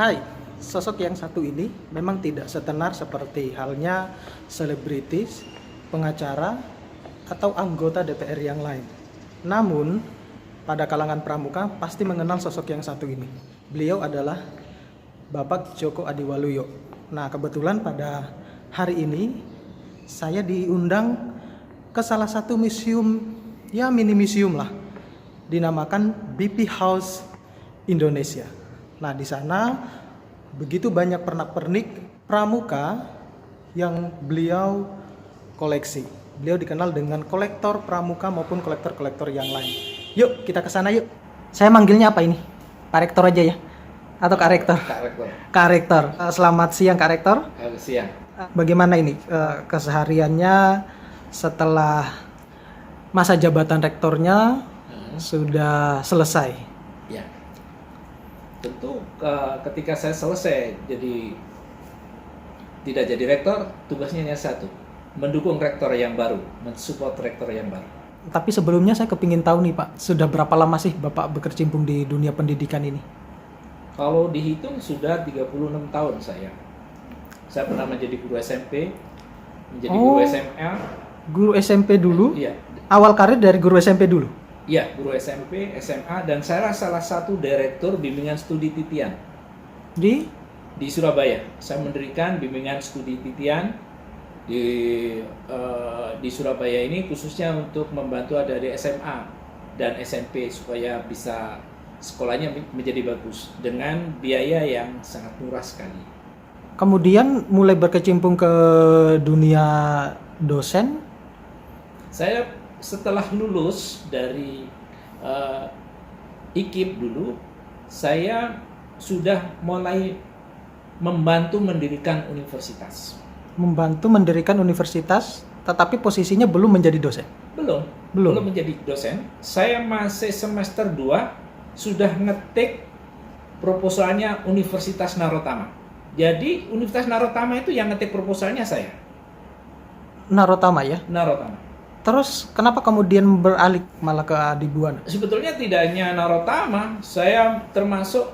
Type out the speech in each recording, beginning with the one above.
Hai, sosok yang satu ini memang tidak setenar seperti halnya selebritis, pengacara, atau anggota DPR yang lain. Namun, pada kalangan pramuka pasti mengenal sosok yang satu ini. Beliau adalah Bapak Djoko Adiwaluyo. Nah, kebetulan pada hari ini saya diundang ke salah satu museum, ya mini museum lah, dinamakan BP House Indonesia. Nah, di sana begitu banyak pernak-pernik pramuka yang beliau koleksi. Beliau dikenal dengan kolektor pramuka maupun kolektor-kolektor yang lain. Yuk, kita ke sana yuk. Saya manggilnya apa ini? Pak Rektor aja ya? Atau Kak Rektor? Kak Rektor. Kak Rektor. Selamat siang Kak Rektor. Siang. Bagaimana ini kesehariannya setelah masa jabatan rektornya sudah selesai? Ya. Tentu ketika saya selesai tidak jadi rektor, tugasnya hanya satu, mendukung rektor yang baru, mensupport rektor yang baru. Tapi sebelumnya saya kepingin tahu nih Pak, sudah berapa lama sih Bapak berkecimpung di dunia pendidikan ini? Kalau dihitung sudah 36 tahun saya. Saya pernah menjadi guru SMP, menjadi guru SMA. Guru SMP dulu? Iya. Awal karir dari guru SMP dulu? Iya, guru SMP, SMA, dan saya salah satu direktur bimbingan studi titian. Di Surabaya. Saya mendirikan bimbingan studi titian di Surabaya ini khususnya untuk membantu adik-adik SMA dan SMP supaya bisa sekolahnya menjadi bagus dengan biaya yang sangat murah sekali. Kemudian mulai berkecimpung ke dunia dosen? Saya setelah lulus dari IKIP dulu, saya sudah mulai membantu mendirikan universitas. Membantu mendirikan universitas, tetapi posisinya belum menjadi dosen? Belum menjadi dosen. Saya masih semester 2, sudah ngetik proposalnya Universitas Narotama. Jadi Universitas Narotama itu yang ngetik proposalnya saya. Narotama ya? Narotama. Terus kenapa kemudian beralih malah ke Adibuana? Sebetulnya tidak hanya Narotama, saya termasuk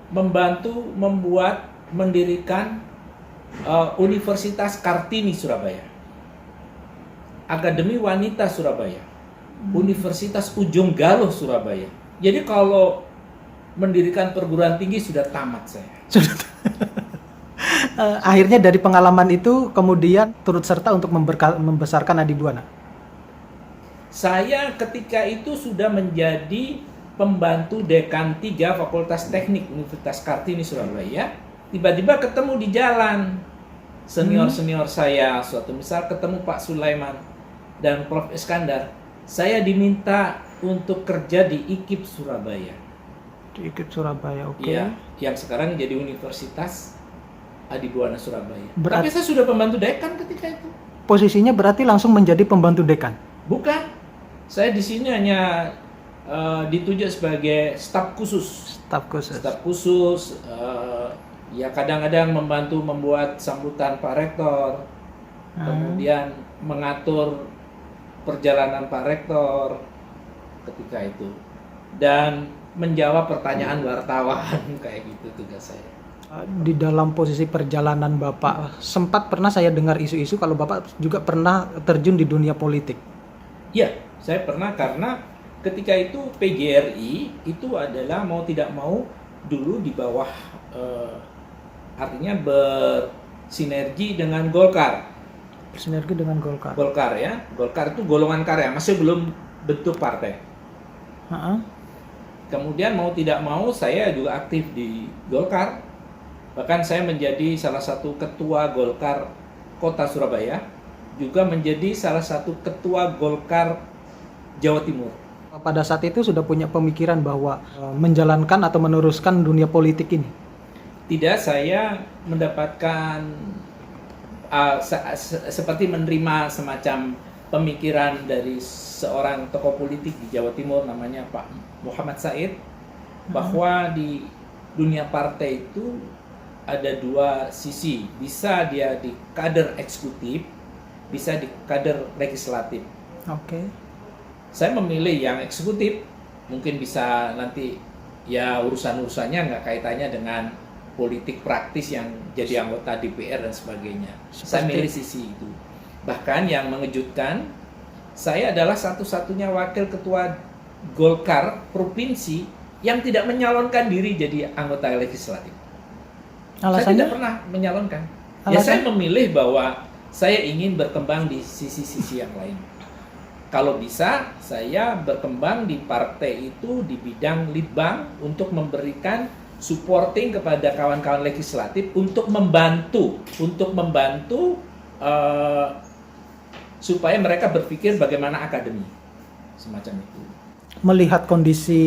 membantu mendirikan Universitas Kartini Surabaya, Akademi Wanita Surabaya, Universitas Ujung Galuh Surabaya. Jadi kalau mendirikan perguruan tinggi sudah tamat saya. Akhirnya dari pengalaman itu kemudian turut serta untuk membesarkan Adibuana. Saya ketika itu sudah menjadi pembantu dekan 3 Fakultas Teknik Universitas Kartini Surabaya. Tiba-tiba ketemu di jalan senior-senior saya, suatu misal ketemu Pak Sulaiman dan Prof. Iskandar. Saya diminta untuk kerja di IKIP Surabaya. Di IKIP Surabaya, oke. Iya, yang sekarang jadi Universitas Adibuana Surabaya. Tapi saya sudah pembantu dekan ketika itu. Posisinya berarti langsung menjadi pembantu dekan? Bukan. Saya di sini hanya ditunjuk sebagai staf khusus. Staf khusus. Ya kadang-kadang membantu membuat sambutan Pak Rektor, kemudian mengatur perjalanan Pak Rektor ketika itu, dan menjawab pertanyaan wartawan kayak gitu tugas saya. Di dalam posisi perjalanan Bapak, sempat pernah saya dengar isu-isu kalau Bapak juga pernah terjun di dunia politik. Ya, saya pernah karena ketika itu PGRI itu adalah mau tidak mau dulu di bawah artinya bersinergi dengan Golkar. Bersinergi dengan Golkar. Golkar ya, Golkar itu golongan karya, masih belum bentuk partai. Kemudian mau tidak mau saya juga aktif di Golkar. Bahkan saya menjadi salah satu ketua Golkar Kota Surabaya, juga menjadi salah satu ketua Golkar Jawa Timur. Pada saat itu sudah punya pemikiran bahwa menjalankan atau meneruskan dunia politik ini? Tidak, saya mendapatkan seperti menerima semacam pemikiran dari seorang tokoh politik di Jawa Timur namanya Pak Muhammad Said, bahwa di dunia partai itu ada 2 sisi, bisa dia di kader eksekutif, bisa di kader legislatif. Oke. Saya memilih yang eksekutif, mungkin bisa nanti ya urusan-urusannya nggak kaitannya dengan politik praktis yang jadi anggota DPR dan sebagainya. Saya Seperti- milih sisi itu. Bahkan yang mengejutkan, saya adalah satu-satunya wakil ketua Golkar provinsi yang tidak menyalonkan diri jadi anggota legislatif. Saya Alasannya? tidak pernah menyalonkan. Ya Alasan? saya memilih bahwa saya ingin berkembang di sisi-sisi yang lain. Kalau bisa, saya berkembang di partai itu di bidang litbang untuk memberikan supporting kepada kawan-kawan legislatif untuk membantu supaya mereka berpikir bagaimana akademi, semacam itu. Melihat kondisi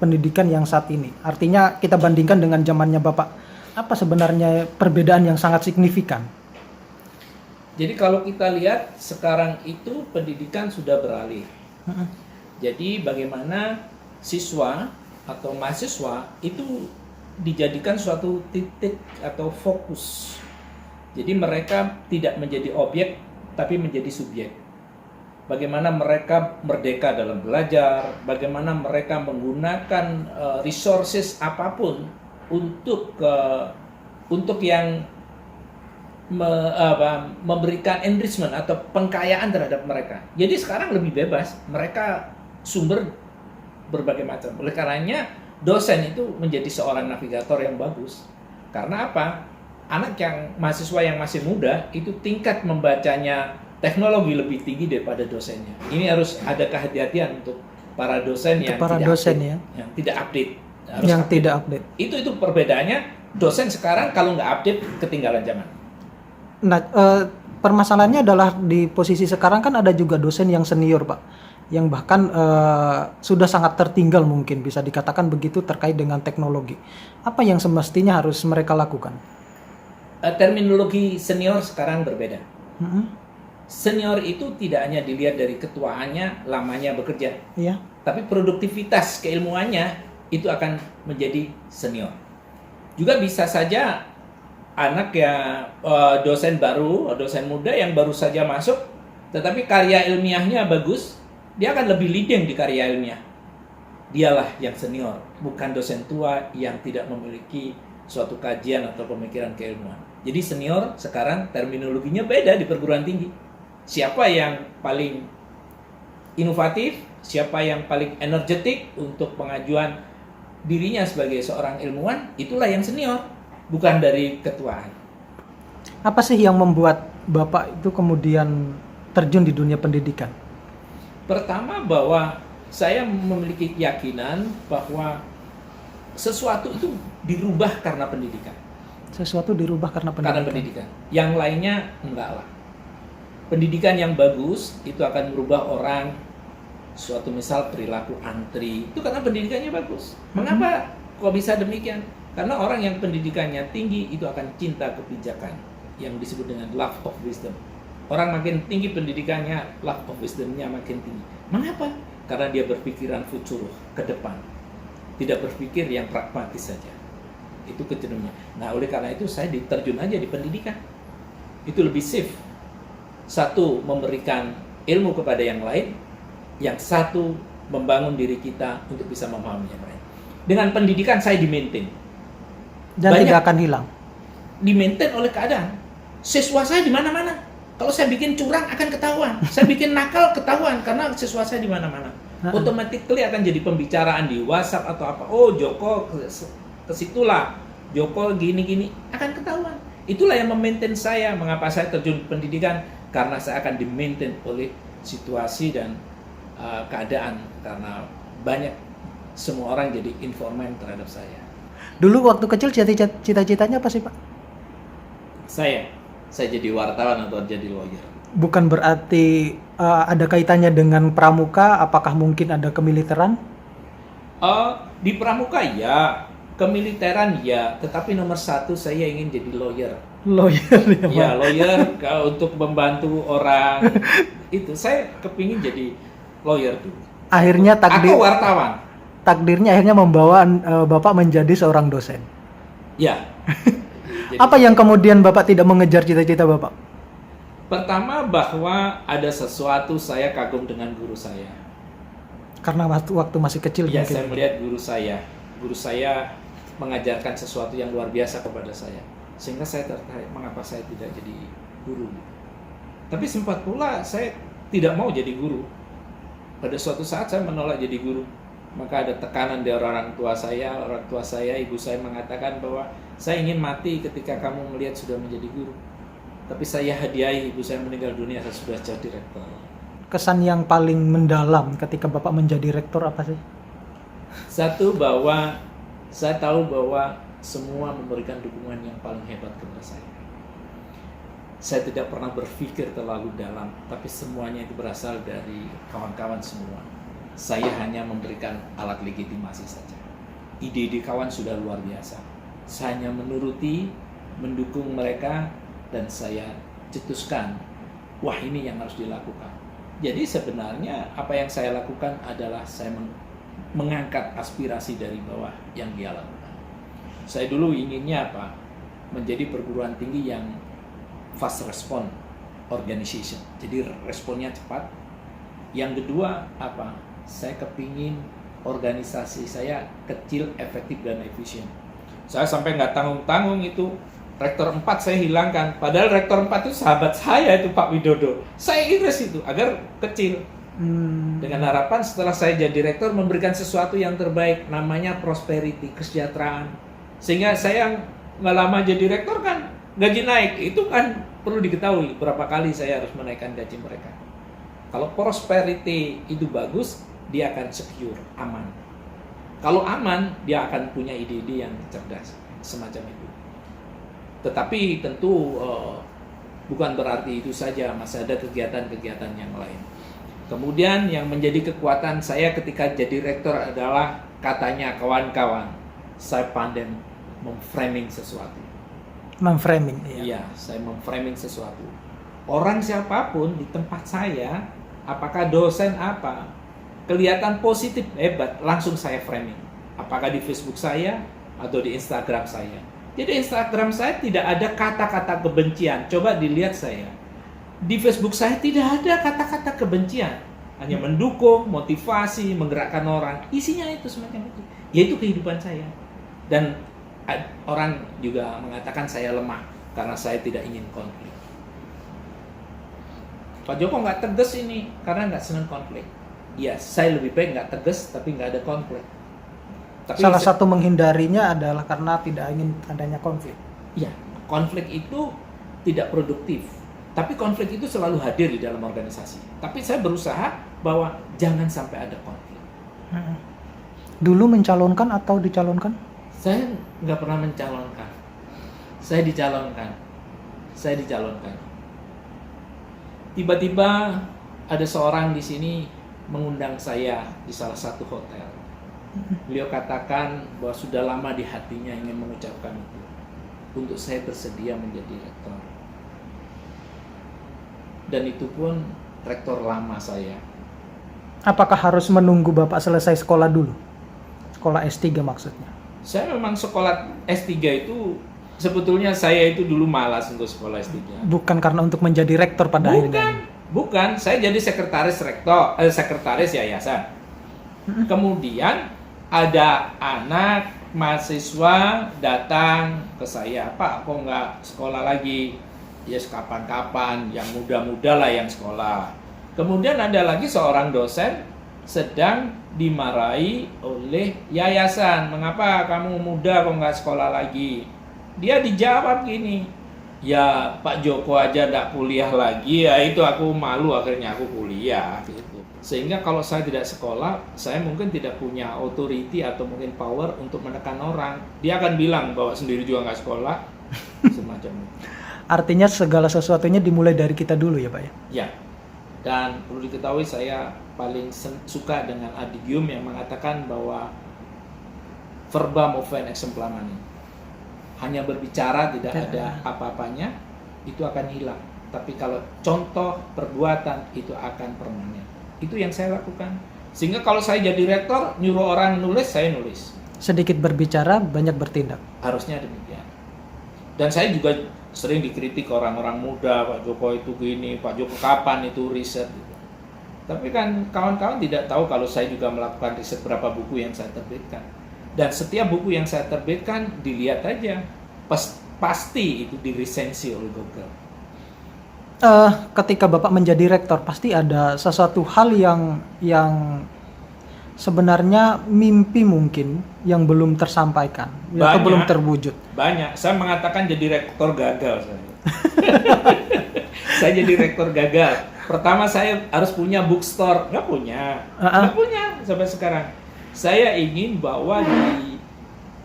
pendidikan yang saat ini, artinya kita bandingkan dengan zamannya Bapak, apa sebenarnya perbedaan yang sangat signifikan? Jadi kalau kita lihat sekarang itu pendidikan sudah beralih. Jadi bagaimana siswa atau mahasiswa itu dijadikan suatu titik atau fokus. Jadi mereka tidak menjadi objek tapi menjadi subjek. Bagaimana mereka merdeka dalam belajar, bagaimana mereka menggunakan resources apapun untuk yang memberikan enrichment atau pengkayaan terhadap mereka. Jadi sekarang lebih bebas, mereka sumber berbagai macam. Oleh karenanya dosen itu menjadi seorang navigator yang bagus. Karena apa? Anak yang mahasiswa yang masih muda itu tingkat membacanya teknologi lebih tinggi daripada dosennya. Ini harus ada kehati-hatian untuk para dosen yang Para tidak dosen update, ya, yang tidak update. Harus yang update. tidak update. Itu perbedaannya. Dosen sekarang kalau nggak update ketinggalan zaman. Nah, permasalahannya adalah di posisi sekarang kan ada juga dosen yang senior, Pak, yang bahkan sudah sangat tertinggal mungkin bisa dikatakan begitu terkait dengan teknologi. Apa yang semestinya harus mereka lakukan? Terminologi senior sekarang berbeda. Mm-mm. Senior itu tidak hanya dilihat dari ketuaannya, lamanya bekerja, Iya. tapi produktivitas keilmuannya itu akan menjadi senior. Juga bisa saja anak ya dosen baru, dosen muda yang baru saja masuk, tetapi karya ilmiahnya bagus, dia akan lebih leading di karya ilmiah. Dialah yang senior, bukan dosen tua yang tidak memiliki suatu kajian atau pemikiran keilmuan. Jadi senior sekarang terminologinya beda di perguruan tinggi. Siapa yang paling inovatif, siapa yang paling energetik untuk pengajuan dirinya sebagai seorang ilmuwan, itulah yang senior, bukan dari ketuaan. Apa sih yang membuat Bapak itu kemudian terjun di dunia pendidikan? Pertama bahwa saya memiliki keyakinan bahwa sesuatu itu dirubah karena pendidikan. Sesuatu dirubah karena pendidikan. Karena pendidikan. Yang lainnya enggak lah. Pendidikan yang bagus itu akan merubah orang, suatu misal perilaku antri, itu karena pendidikannya bagus. Mengapa kok bisa demikian? Karena orang yang pendidikannya tinggi itu akan cinta kebijakan, yang disebut dengan love of wisdom. Orang makin tinggi pendidikannya, love of wisdom-nya makin tinggi. Mengapa? Karena dia berpikiran futur, ke depan. Tidak berpikir yang pragmatis saja. Itu kecenderungannya. Nah, oleh karena itu saya diterjun aja di pendidikan. Itu lebih safe. Satu, memberikan ilmu kepada yang lain. Yang satu, membangun diri kita untuk bisa memahami yang lain. Dengan pendidikan saya di-maintain. Dan Banyak. tidak akan hilang. Di-maintain oleh keadaan. Siswa saya di mana-mana. Kalau saya bikin curang akan ketahuan. Saya bikin nakal ketahuan karena siswa saya di mana-mana. Automatically akan jadi pembicaraan di WhatsApp atau apa. Oh, Joko ke situlah. Joko gini-gini akan ketahuan. Itulah yang memaintain saya. Mengapa saya terjun pendidikan? Karena saya akan di-maintain oleh situasi dan keadaan. Karena banyak semua orang jadi informan terhadap saya. Dulu waktu kecil cita-citanya apa sih, Pak? Saya jadi wartawan atau jadi lawyer. Bukan berarti ada kaitannya dengan pramuka, apakah mungkin ada kemiliteran? Di pramuka ya, kemiliteran ya, tetapi nomor satu saya ingin jadi lawyer. Lawyer ya, Pak? Ya, lawyer untuk membantu orang. Itu saya kepingin jadi lawyer dulu. Akhirnya Atau wartawan. takdirnya akhirnya membawa Bapak menjadi seorang dosen. Ya. Jadi, Apa yang kemudian Bapak tidak mengejar cita-cita Bapak? pertama bahwa ada sesuatu saya kagum dengan guru saya. Karena waktu masih kecil Ya, mungkin. saya melihat guru saya mengajarkan sesuatu yang luar biasa kepada saya, sehingga saya tertarik mengapa saya tidak jadi guru. Tapi sempat pula saya tidak mau jadi guru. Pada suatu saat saya menolak jadi guru, maka ada tekanan dari orang tua saya, ibu saya mengatakan bahwa saya ingin mati ketika kamu melihat sudah menjadi guru. Tapi saya hadiahi ibu saya meninggal dunia, saya sudah jadi rektor. Kesan yang paling mendalam ketika Bapak menjadi rektor apa sih? Satu, bahwa saya tahu bahwa semua memberikan dukungan yang paling hebat kepada saya. Saya tidak pernah berpikir terlalu dalam, tapi semuanya itu berasal dari kawan-kawan semua. Saya hanya memberikan alat legitimasi saja. Ide-ide kawan sudah luar biasa. Saya hanya menuruti, mendukung mereka, dan saya cetuskan, wah ini yang harus dilakukan. Jadi sebenarnya apa yang saya lakukan adalah saya mengangkat aspirasi dari bawah yang dia lakukan. Saya dulu inginnya apa? Menjadi perguruan tinggi yang fast response organization. Jadi responnya cepat. Yang kedua apa? Saya kepingin organisasi saya kecil, efektif, dan efisien. Saya sampai nggak tanggung-tanggung itu Rektor 4 saya hilangkan. Padahal Rektor 4 itu sahabat saya, itu Pak Widodo. Saya iris itu agar kecil. Dengan harapan setelah saya jadi rektor memberikan sesuatu yang terbaik, namanya prosperity, kesejahteraan. Sehingga saya nggak lama jadi rektor kan gaji naik. Itu kan perlu diketahui berapa kali saya harus menaikkan gaji mereka. Kalau prosperity itu bagus, dia akan secure, aman. Kalau aman, dia akan punya ide-ide yang cerdas, semacam itu. Tetapi tentu bukan berarti itu saja, masih ada kegiatan-kegiatan yang lain. Kemudian yang menjadi kekuatan saya ketika jadi rektor adalah katanya kawan-kawan, saya pandai memframing sesuatu. Memframing, Iya, saya memframing sesuatu. Orang siapapun di tempat saya, apakah dosen apa, kelihatan positif, hebat, langsung saya framing. Apakah di Facebook saya atau di Instagram saya. Jadi Instagram saya tidak ada kata-kata kebencian. Coba dilihat saya. Di Facebook saya tidak ada kata-kata kebencian. Hanya mendukung, motivasi, menggerakkan orang. Isinya itu semacam itu. Yaitu kehidupan saya. Dan orang juga mengatakan saya lemah karena saya tidak ingin konflik. Pak Joko nggak tegas ini karena nggak senang konflik. Ya, saya lebih baik nggak tegas tapi nggak ada konflik. Tapi salah satu menghindarinya adalah karena tidak ingin adanya konflik. Ya, konflik itu tidak produktif. Tapi konflik itu selalu hadir di dalam organisasi. Tapi saya berusaha bahwa jangan sampai ada konflik. Dulu mencalonkan atau dicalonkan? Saya nggak pernah mencalonkan. Saya dicalonkan. Saya dicalonkan. Tiba-tiba ada seorang di sini mengundang saya di salah satu hotel. Beliau katakan bahwa sudah lama di hatinya ingin mengucapkan itu. Untuk saya bersedia menjadi rektor. Dan itu pun rektor lama saya. Apakah harus menunggu Bapak selesai sekolah dulu? Sekolah S3 maksudnya. Saya memang sekolah S3 itu, sebetulnya saya itu dulu malas untuk sekolah S3. Bukan karena untuk menjadi rektor pada akhirnya. Bukan. Saya jadi sekretaris sekretaris yayasan. Kemudian ada anak mahasiswa datang ke saya, Pak, kok nggak sekolah lagi? Ya kapan-kapan, yang muda-muda lah yang sekolah. Kemudian ada lagi seorang dosen sedang dimarahi oleh yayasan. Mengapa kamu muda kok nggak sekolah lagi? Dia dijawab gini, ya Pak Joko aja nggak kuliah lagi, ya itu aku malu akhirnya aku kuliah gitu. Sehingga kalau saya tidak sekolah, saya mungkin tidak punya authority atau mungkin power untuk menekan orang. Dia akan bilang bahwa sendiri juga nggak sekolah, semacam itu. Artinya segala sesuatunya dimulai dari kita dulu ya Pak ya? Ya, dan perlu diketahui saya paling suka dengan adigium yang mengatakan bahwa verba movent exempla mani. Hanya berbicara tidak ada apa-apanya, itu akan hilang. Tapi kalau contoh perbuatan itu akan permanen. Itu yang saya lakukan. Sehingga kalau saya jadi rektor, nyuruh orang nulis, saya nulis. Sedikit berbicara, banyak bertindak. Harusnya demikian. Dan saya juga sering dikritik orang-orang muda, Pak Joko itu gini, Pak Joko kapan itu riset gitu. Tapi kan kawan-kawan tidak tahu kalau saya juga melakukan riset berapa buku yang saya terbitkan. Dan setiap buku yang saya terbitkan, dilihat aja. Pasti itu diresensi oleh Google. Ketika Bapak menjadi rektor, pasti ada sesuatu hal yang sebenarnya mimpi mungkin yang belum tersampaikan, atau belum terwujud. Banyak. Saya mengatakan jadi rektor gagal saya. Saya jadi rektor gagal. Pertama saya harus punya bookstore, nggak punya sampai sekarang. Saya ingin bahwa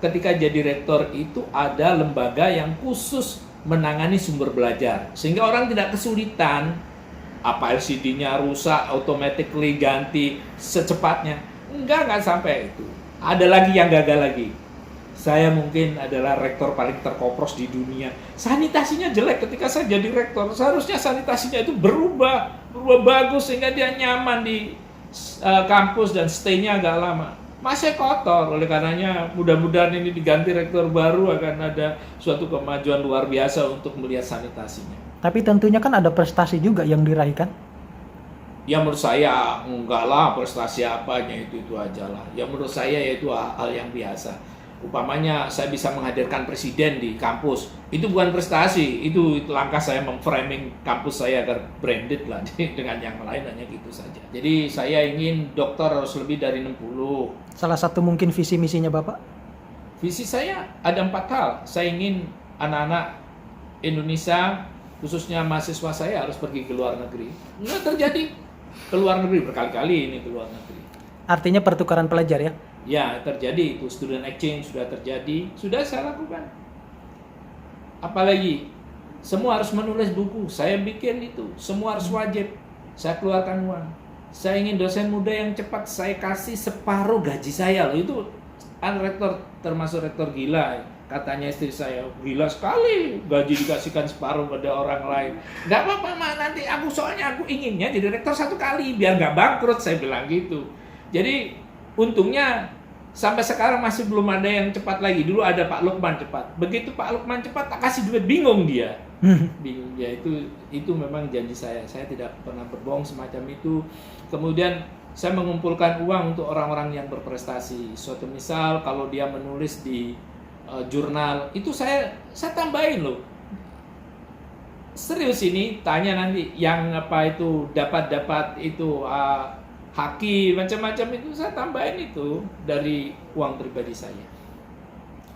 ketika jadi rektor itu ada lembaga yang khusus menangani sumber belajar, sehingga orang tidak kesulitan. Apa LCD-nya rusak, automatically ganti secepatnya. Enggak sampai itu. Ada lagi yang gagal lagi. Saya mungkin adalah rektor paling terkopros di dunia. Sanitasinya jelek ketika saya jadi rektor. Seharusnya sanitasinya itu berubah bagus sehingga dia nyaman di kampus dan stay-nya agak lama. Masih kotor, oleh karenanya mudah-mudahan ini diganti rektor baru akan ada suatu kemajuan luar biasa untuk melihat sanitasinya. Tapi tentunya kan ada prestasi juga yang diraih kan? Ya menurut saya enggak lah, prestasi apanya itu aja lah. Ya menurut saya itu hal yang biasa. Upamanya saya bisa menghadirkan presiden di kampus, itu bukan prestasi, itu langkah saya memframing kampus saya agar branded lah dengan yang lain, hanya gitu saja. Jadi saya ingin dokter harus lebih dari 60. Salah satu mungkin visi misinya Bapak? Visi saya ada 4 hal. Saya ingin anak-anak Indonesia, khususnya mahasiswa saya harus pergi ke luar negeri. Nggak terjadi ke luar negeri, berkali-kali ini ke luar negeri. Artinya pertukaran pelajar ya? Ya, terjadi itu, student exchange sudah terjadi, sudah saya lakukan. Apalagi, semua harus menulis buku, saya bikin itu, semua harus wajib, saya keluarkan uang. Saya ingin dosen muda yang cepat, saya kasih separuh gaji saya loh, itu rektor, termasuk rektor gila. Katanya istri saya, gila sekali, gaji dikasihkan separuh pada orang lain. Gak apa-apa, Ma, nanti soalnya aku inginnya jadi rektor 1 kali, biar gak bangkrut, saya bilang gitu. Jadi, untungnya sampai sekarang masih belum ada yang cepat lagi. Dulu ada Pak Lukman cepat. Begitu Pak Lukman cepat, tak kasih duit, bingung dia. Bingung dia, itu memang janji saya. Saya tidak pernah berbohong semacam itu. Kemudian saya mengumpulkan uang untuk orang-orang yang berprestasi. Suatu misal kalau dia menulis di jurnal, itu saya tambahin loh. Serius ini, tanya nanti yang apa itu dapat itu haki macam-macam itu saya tambahin itu dari uang pribadi saya.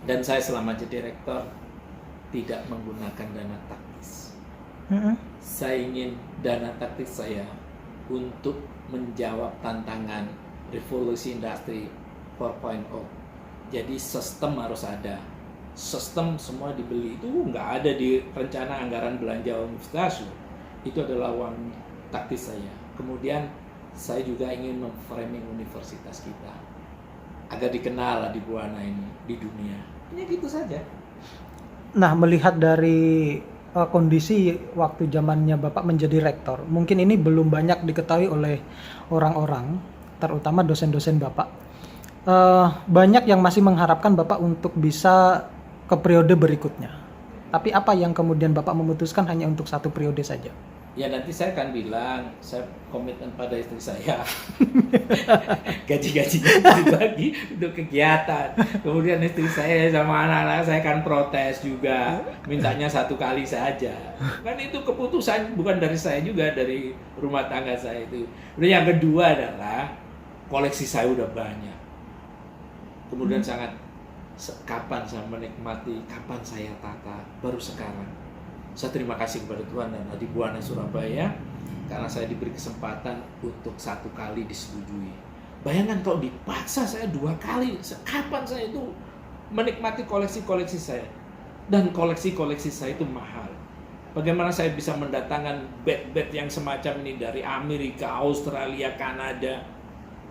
Dan saya selama jadi rektor tidak menggunakan dana taktis. Saya ingin dana taktis saya untuk menjawab tantangan revolusi industri 4.0. Jadi sistem harus ada. Sistem semua dibeli, itu nggak ada di rencana anggaran belanja universitas. Itu adalah uang taktis saya. Kemudian saya juga ingin memframing universitas kita agar dikenal di Buana ini di dunia. Hanya gitu saja. Nah, melihat dari kondisi waktu zamannya Bapak menjadi rektor, mungkin ini belum banyak diketahui oleh orang-orang, terutama dosen-dosen Bapak. Banyak yang masih mengharapkan Bapak untuk bisa ke periode berikutnya. Tapi apa yang kemudian Bapak memutuskan hanya untuk 1 periode saja? Ya nanti saya akan bilang, saya komitmen pada istri saya. Gaji-gajinya dibagi untuk kegiatan. Kemudian istri saya sama anak-anak saya akan protes juga. Mintanya 1 kali saja. Kan itu keputusan bukan dari saya juga, dari rumah tangga saya itu. Kemudian yang kedua adalah koleksi saya udah banyak. Kemudian kapan saya menikmati, kapan saya tata, baru sekarang. Saya terima kasih kepada Tuhan dan Adi Buana Surabaya karena saya diberi kesempatan untuk 1 kali disetujui. Bayangkan kalau dipaksa saya 2 kali, kapan saya itu menikmati koleksi-koleksi saya. Dan koleksi-koleksi saya itu mahal. Bagaimana saya bisa mendatangkan bed-bed yang semacam ini dari Amerika, Australia, Kanada,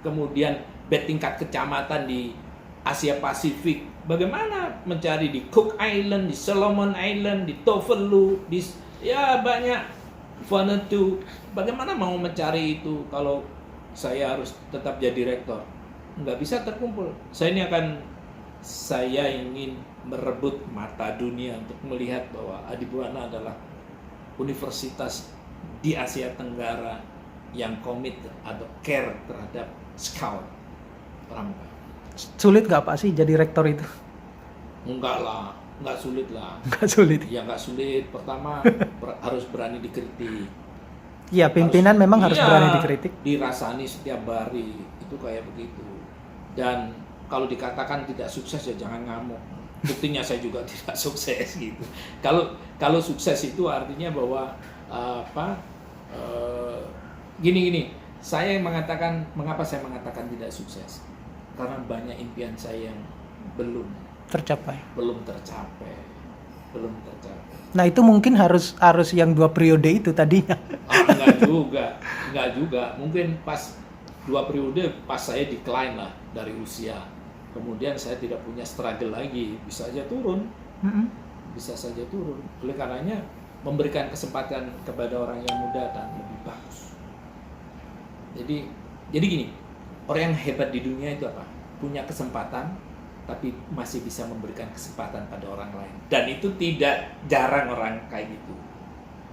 kemudian bed tingkat kecamatan di Asia Pasifik. Bagaimana mencari di Cook Island, di Solomon Island, di Tuvalu, banyak Vanuatu. Bagaimana mau mencari itu kalau saya harus tetap jadi rektor? Nggak bisa terkumpul. Saya ingin merebut mata dunia untuk melihat bahwa Adi Buana adalah universitas di Asia Tenggara yang komit atau care terhadap scout pramuka. Sulit nggak Pak sih jadi rektor itu? Enggak lah, enggak sulit lah. Nggak sulit. Ya enggak sulit. Pertama harus berani dikritik. Iya, pimpinan memang harus Iya, berani dikritik. dirasani setiap hari. Itu kayak begitu. Dan kalau dikatakan tidak sukses ya jangan ngamuk. Buktinya saya juga tidak sukses gitu. Kalau sukses itu artinya bahwa gini. Saya mengatakan, mengapa saya mengatakan tidak sukses? Karena banyak impian saya yang belum Tercapai. tercapai. Nah, itu mungkin harus yang 2 periode itu tadinya. Enggak juga. Mungkin pas 2 periode pas saya decline lah dari usia. Kemudian saya tidak punya struggle lagi, bisa saja turun. Bisa saja turun. Oleh karenanya memberikan kesempatan kepada orang yang muda dan lebih bagus. Jadi gini, orang yang hebat di dunia itu apa? Punya kesempatan, tapi masih bisa memberikan kesempatan pada orang lain. Dan itu tidak jarang orang kayak gitu.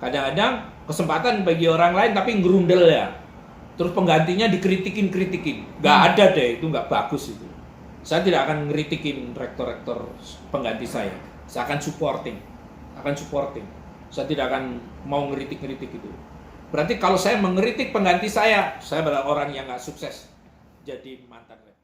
Kadang-kadang kesempatan bagi orang lain tapi ngerundel ya. Terus penggantinya dikritikin. Nggak ada deh, itu nggak bagus itu. Saya tidak akan ngeritikin rektor-rektor pengganti saya. Saya akan supporting. Saya tidak akan mau ngeritik itu. Berarti kalau saya mengeritik pengganti saya adalah orang yang nggak sukses jadi mantan rektor.